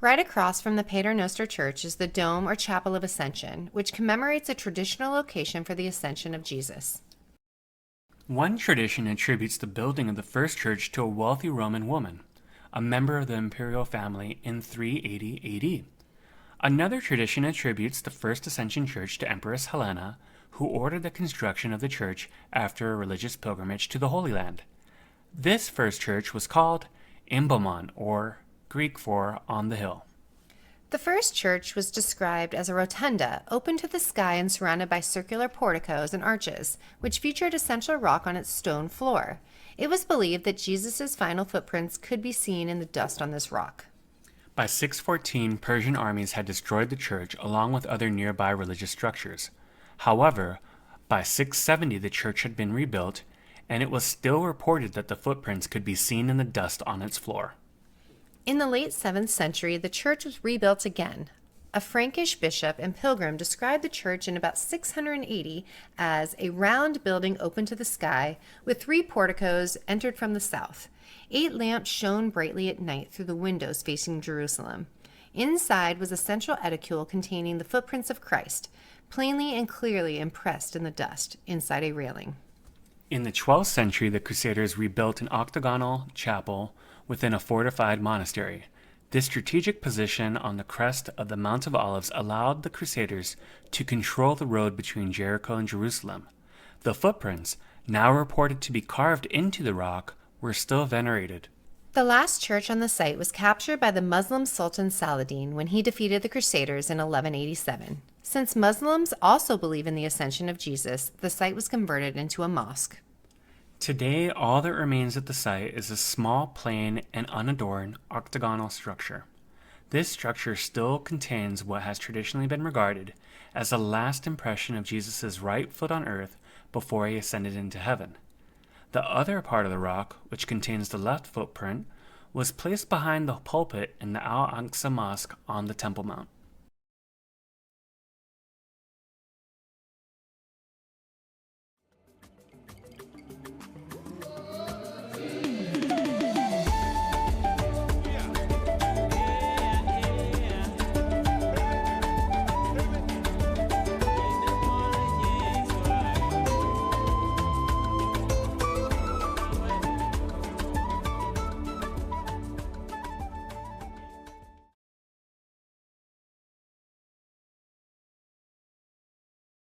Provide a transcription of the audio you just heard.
Right across from the Pater Noster Church is the Dome or Chapel of Ascension, which commemorates a traditional location for the Ascension of Jesus. One tradition attributes the building of the first church to a wealthy Roman woman, a member of the imperial family in 380 AD. Another tradition attributes the first Ascension church to Empress Helena, who ordered the construction of the church after a religious pilgrimage to the Holy Land. This first church was called Imbomon, or Greek for on the hill. The first church was described as a rotunda, open to the sky and surrounded by circular porticos and arches, which featured a central rock on its stone floor. It was believed that Jesus' final footprints could be seen in the dust on this rock. By 614, Persian armies had destroyed the church along with other nearby religious structures. However, by 670 the church had been rebuilt, and it was still reported that the footprints could be seen in the dust on its floor. In the late 7th century, the church was rebuilt again. A Frankish bishop and pilgrim described the church in about 680 as a round building open to the sky, with 3 porticos entered from the south. 8 lamps shone brightly at night through the windows facing Jerusalem. Inside was a central edicule containing the footprints of Christ, plainly and clearly impressed in the dust inside a railing. In the 12th century, the Crusaders rebuilt an octagonal chapel within a fortified monastery. This strategic position on the crest of the Mount of Olives allowed the Crusaders to control the road between Jericho and Jerusalem. The footprints, now reported to be carved into the rock, were still venerated. The last church on the site was captured by the Muslim Sultan Saladin when he defeated the Crusaders in 1187. Since Muslims also believe in the ascension of Jesus, the site was converted into a mosque. Today, all that remains at the site is a small, plain, and unadorned octagonal structure. This structure still contains what has traditionally been regarded as the last impression of Jesus' right foot on earth before he ascended into heaven. The other part of the rock, which contains the left footprint, was placed behind the pulpit in the Al-Aqsa Mosque on the Temple Mount.